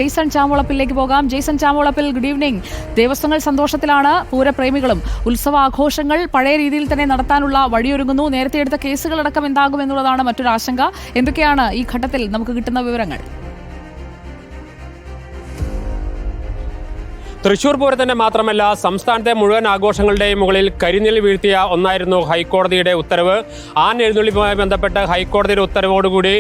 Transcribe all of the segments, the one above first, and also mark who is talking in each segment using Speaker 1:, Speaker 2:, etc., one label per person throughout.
Speaker 1: Jason ചാമുളപ്പിലേക്ക് പോകാം. Jason ചാമുളപ്പിൽ, ഗുഡ് ഈവനിംഗ്. ദേവസ്വങ്ങൾ സന്തോഷത്തിലാണ്, പൂരപ്രേമികളും. ഉത്സവാഘോഷങ്ങൾ പഴയ രീതിയിൽ തന്നെ നടത്താനുള്ള വഴിയൊരുങ്ങുന്നു. നേരത്തെ എടുത്ത കേസുകളടക്കം എന്താകും എന്നുള്ളതാണ് മറ്റൊരു ആശങ്ക. എന്തൊക്കെയാണ് ഈ ഘട്ടത്തിൽ നമുക്ക് കിട്ടുന്ന വിവരങ്ങൾ?
Speaker 2: തൃശൂർ പൂരത്തിന്റെ മാത്രമല്ല സംസ്ഥാനത്തെ മുഴുവൻ ആഘോഷങ്ങളുടെയും മുകളിൽ കരിനിൽ വീഴ്ത്തിയ ഒന്നായിരുന്നു ഹൈക്കോടതിയുടെ ഉത്തരവ്. ആന എഴുന്നള്ളിപ്പുമായി ബന്ധപ്പെട്ട് ഹൈക്കോടതിയുടെ ഉത്തരവോടുകൂടി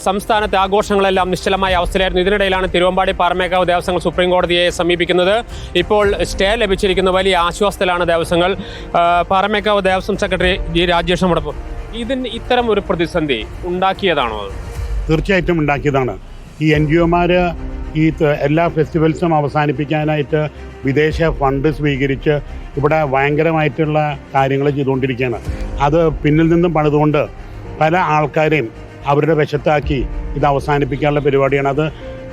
Speaker 2: സംസ്ഥാനത്തെ ആഘോഷങ്ങളെല്ലാം നിശ്ചലമായ അവസ്ഥയിലായിരുന്നു. ഇതിനിടയിലാണ് തിരുവമ്പാടി പാറമേക്കാവ് ദേവസ്വങ്ങൾ സുപ്രീം കോടതിയെ സമീപിക്കുന്നത്. ഇപ്പോൾ സ്റ്റേ ലഭിച്ചിരിക്കുന്ന വലിയ ആശ്വാസത്തിലാണ് ദേവസ്വങ്ങൾ. പാറമേക്കാവ് ദേവസ്വം സെക്രട്ടറി ജി രാജേഷ്, ഇത്തരം ഒരു പ്രതിസന്ധി ഉണ്ടാക്കിയതാണോ?
Speaker 3: തീർച്ചയായിട്ടും ഉണ്ടാക്കിയതാണ്. ഈ NGOമാർ ഈ എല്ലാ ഫെസ്റ്റിവൽസും അവസാനിപ്പിക്കാനായിട്ട് വിദേശ ഫണ്ട് സ്വീകരിച്ച് ഇവിടെ ഭയങ്കരമായിട്ടുള്ള കാര്യങ്ങൾ ചെയ്തുകൊണ്ടിരിക്കുകയാണ്. അത് പിന്നിൽ നിന്നും പണിതുകൊണ്ട് പല ആൾക്കാരെയും അവരുടെ വശത്താക്കി ഇത് അവസാനിപ്പിക്കാനുള്ള പരിപാടിയാണ്. അത്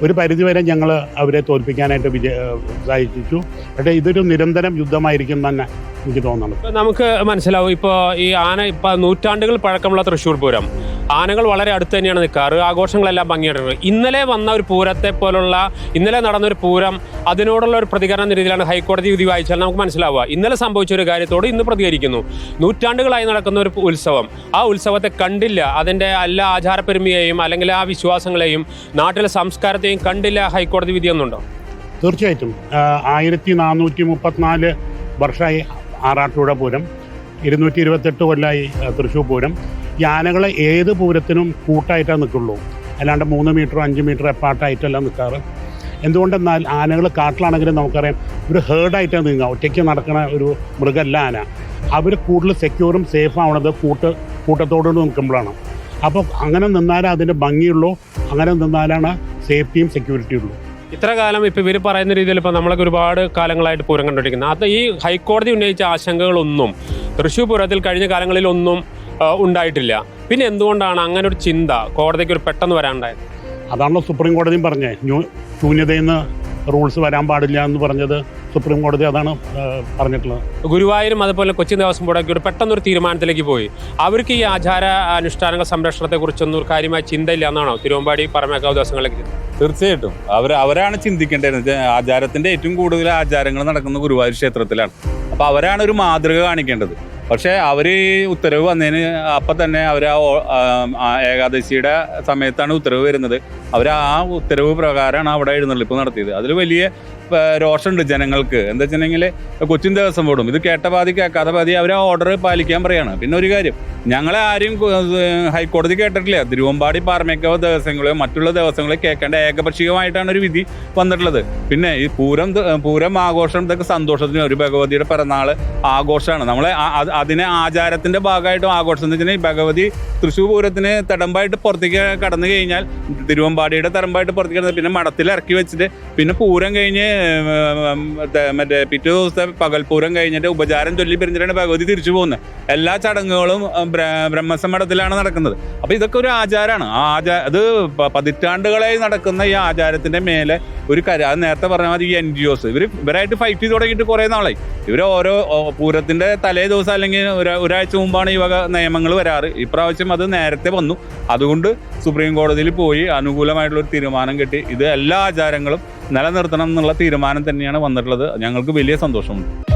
Speaker 3: ഒരു പരിധിവരെ ഞങ്ങൾ അവരെ തോൽപ്പിക്കാനായിട്ട് സഹായിച്ചു. പക്ഷേ ഇതൊരു നിരന്തരം യുദ്ധമായിരിക്കും തന്നെ എനിക്ക് തോന്നുന്നത്.
Speaker 2: നമുക്ക് മനസ്സിലാവും. ഇപ്പോൾ ഈ ആന നൂറ്റാണ്ടുകൾ പഴക്കമുള്ള തൃശ്ശൂർ പൂരം, ആനകൾ വളരെ അടുത്ത് തന്നെയാണ് നിൽക്കാറ്, ആഘോഷങ്ങളെല്ലാം ഭംഗിയായിട്ടുണ്ട്. ഇന്നലെ വന്ന ഒരു പൂരത്തെ പോലുള്ള, ഇന്നലെ നടന്നൊരു പൂരം, അതിനോടുള്ള ഒരു പ്രതികരണ രീതിയിലാണ് ഹൈക്കോടതി വിധി വായിച്ചാൽ നമുക്ക് മനസ്സിലാവുക. ഇന്നലെ സംഭവിച്ച ഒരു കാര്യത്തോട് ഇന്ന് പ്രതികരിക്കുന്നു. നൂറ്റാണ്ടുകളായി നടക്കുന്ന ഒരു ഉത്സവം, ആ ഉത്സവത്തെ കണ്ടില്ല, അതിൻ്റെ എല്ലാ ആചാരപ്പെരുമയെയും അല്ലെങ്കിൽ ആ വിശ്വാസങ്ങളെയും നാട്ടിലെ സംസ്കാരത്തെയും കണ്ടില്ല ഹൈക്കോടതി വിധി ഒന്നുണ്ടോ?
Speaker 3: തീർച്ചയായിട്ടും 1434 വർഷമായി ആറാട്ടുപുഴ പൂരം, 228 കൊല്ലമായി തൃശ്ശൂർ പൂരം. ഈ ആനകളെ ഏത് പൂരത്തിനും കൂട്ടായിട്ടാണ് നിൽക്കുള്ളൂ, അല്ലാണ്ട് 3 മീറ്ററോ 5 മീറ്റർ എപ്പാട്ടായിട്ടല്ല നിൽക്കാറ്. എന്തുകൊണ്ടെന്നാൽ ആനകൾ കാട്ടിലാണെങ്കിലും നമുക്കറിയാം ഒരു ഹേർഡായിട്ടാണ് നീങ്ങുക. ഒറ്റയ്ക്ക് നടക്കുന്ന ഒരു മൃഗമല്ല ആന. അവർ കൂടുതൽ സെക്യൂറും സേഫ് ആവണത് കൂട്ടത്തോട് നിൽക്കുമ്പോഴാണ്. അപ്പോൾ അങ്ങനെ നിന്നാലേ അതിൻ്റെ ഭംഗിയുള്ളൂ, അങ്ങനെ നിന്നാലാണ് സേഫ്റ്റിയും സെക്യൂരിറ്റിയും ഉള്ളൂ.
Speaker 2: ഇത്ര കാലം ഇപ്പോൾ ഇവർ പറയുന്ന രീതിയിൽ ഇപ്പോൾ നമ്മളൊക്കെ ഒരുപാട് കാലങ്ങളായിട്ട് പൂരം കണ്ടുപിടിക്കുന്നത്, അത് ഈ ഹൈക്കോടതി ഉന്നയിച്ച ആശങ്കകളൊന്നും തൃശ്ശൂർ പൂരത്തിൽ കഴിഞ്ഞ കാലങ്ങളിലൊന്നും ഉണ്ടായിട്ടില്ല. പിന്നെ എന്തുകൊണ്ടാണ് അങ്ങനെ ഒരു ചിന്ത കോടതിക്ക് ഒരു പെട്ടെന്ന് വരാനുണ്ടായത്?
Speaker 3: അതാണല്ലോ സുപ്രീം കോടതിയും പറഞ്ഞത്. ശൂന്യതയിൽ നിന്ന് റൂൾസ് വരാൻ പാടില്ല എന്ന് പറഞ്ഞത് സുപ്രീം കോടതി അതാണ് പറഞ്ഞിട്ടുള്ളത്.
Speaker 2: ഗുരുവായൂരും അതുപോലെ കൊച്ചിൻ ദേവസ്വം ബോർഡൊക്കെ ഒരു പെട്ടെന്നൊരു തീരുമാനത്തിലേക്ക് പോയി. അവർക്ക് ഈ ആചാര അനുഷ്ഠാനങ്ങൾ സംരക്ഷണത്തെക്കുറിച്ചൊന്നും ഒരു കാര്യമായ ചിന്തയില്ല എന്നാണോ തിരുവമ്പാടി പാറമേക്കാവ് ദേവസ്വങ്ങളിലേക്ക്?
Speaker 4: തീർച്ചയായിട്ടും അവരാണ് ചിന്തിക്കേണ്ടത്. ആചാരത്തിന്റെ ഏറ്റവും കൂടുതൽ ആചാരങ്ങൾ നടക്കുന്ന ഗുരുവായൂർ ക്ഷേത്രത്തിലാണ്. അപ്പോൾ അവരാണ് ഒരു മാതൃക കാണിക്കേണ്ടത്. പക്ഷേ അവർ ഉത്തരവ് വന്നതിന് അപ്പം തന്നെ അവർ ഏകാദശിയുടെ സമയത്താണ് ഉത്തരവ് വരുന്നത്. അവർ ആ ഉത്തരവ് പ്രകാരമാണ് അവിടെ എഴുന്നള്ളിപ്പ് നടത്തിയത്. അതിൽ വലിയ രോഷമുണ്ട് ജനങ്ങൾക്ക്. എന്താ വെച്ചിട്ടുണ്ടെങ്കിൽ കൊച്ചിൻ ദേവസ്വം ബോർഡും ഇത് കേട്ട പാതി കേൾക്കാത്ത പാതി അവർ ആ ഓർഡർ പാലിക്കാൻ പറയാണ്. പിന്നെ ഒരു കാര്യം, ഞങ്ങളെ ആരും ഹൈക്കോടതി കേട്ടിട്ടില്ല. തിരുവമ്പാടി പാറമേക്കാവ് ദേവസ്വങ്ങളെയോ മറ്റുള്ള ദേവസ്വങ്ങളെ കേൾക്കേണ്ട ഏകപക്ഷീയമായിട്ടാണ് ഒരു വിധി വന്നിട്ടുള്ളത്. പിന്നെ ഈ പൂരം ആഘോഷം ഇതൊക്കെ സന്തോഷത്തിന് ഒരു ഭഗവതിയുടെ പിറന്നാൾ ആഘോഷമാണ്. നമ്മളെ അതിനെ ആചാരത്തിന്റെ ഭാഗമായിട്ടും ആഘോഷം എന്ന് വെച്ചിട്ടുണ്ടെങ്കിൽ ഭഗവതി തൃശ്ശൂർ പൂരത്തിന് തടമ്പായിട്ട് പുറത്തേക്ക് കടന്നു കഴിഞ്ഞാൽ, തിരുവമ്പാടിയുടെ തടമ്പായിട്ട് പുറത്തേക്ക് കടന്ന് പിന്നെ മഠത്തിൽ ഇറക്കി വെച്ചിട്ട് പിന്നെ പൂരം കഴിഞ്ഞ് മറ്റേ പിറ്റേ ദിവസത്തെ പകൽപൂരം കഴിഞ്ഞിട്ട് ഉപചാരം ചൊല്ലി പിരിഞ്ഞിട്ടാണ് ഭഗവതി തിരിച്ചു പോകുന്നത്. എല്ലാ ചടങ്ങുകളും ബ്രഹ്മസമഠത്തിലാണ് നടക്കുന്നത്. അപ്പോൾ ഇതൊക്കെ ഒരു ആചാരമാണ്. അത് പതിറ്റാണ്ടുകളായി നടക്കുന്ന ഈ ആചാരത്തിന്റെ മേലെ ഒരു അത് നേരത്തെ പറഞ്ഞ മതി. ഈ NGOs ഇവരായിട്ട് ഫൈറ്റ് ചെയ്ത് തുടങ്ങിയിട്ട് കുറേ നാളായി. ഇവർ ഓരോ പൂരത്തിന്റെ തലേ ദിവസം അല്ലെങ്കിൽ ഒരാഴ്ച മുമ്പാണ് ഈ വക നിയമങ്ങൾ വരാറ്. ഇപ്രാവശ്യം അത് നേരത്തെ വന്നു. അതുകൊണ്ട് സുപ്രീം കോടതിയിൽ പോയി അനുകൂലമായിട്ടുള്ളൊരു തീരുമാനം കിട്ടി. ഇത് എല്ലാ ആചാരങ്ങളും നിലനിർത്തണം എന്നുള്ള തീരുമാനം തന്നെയാണ് വന്നിട്ടുള്ളത്. ഞങ്ങൾക്ക് വലിയ സന്തോഷമുണ്ട്.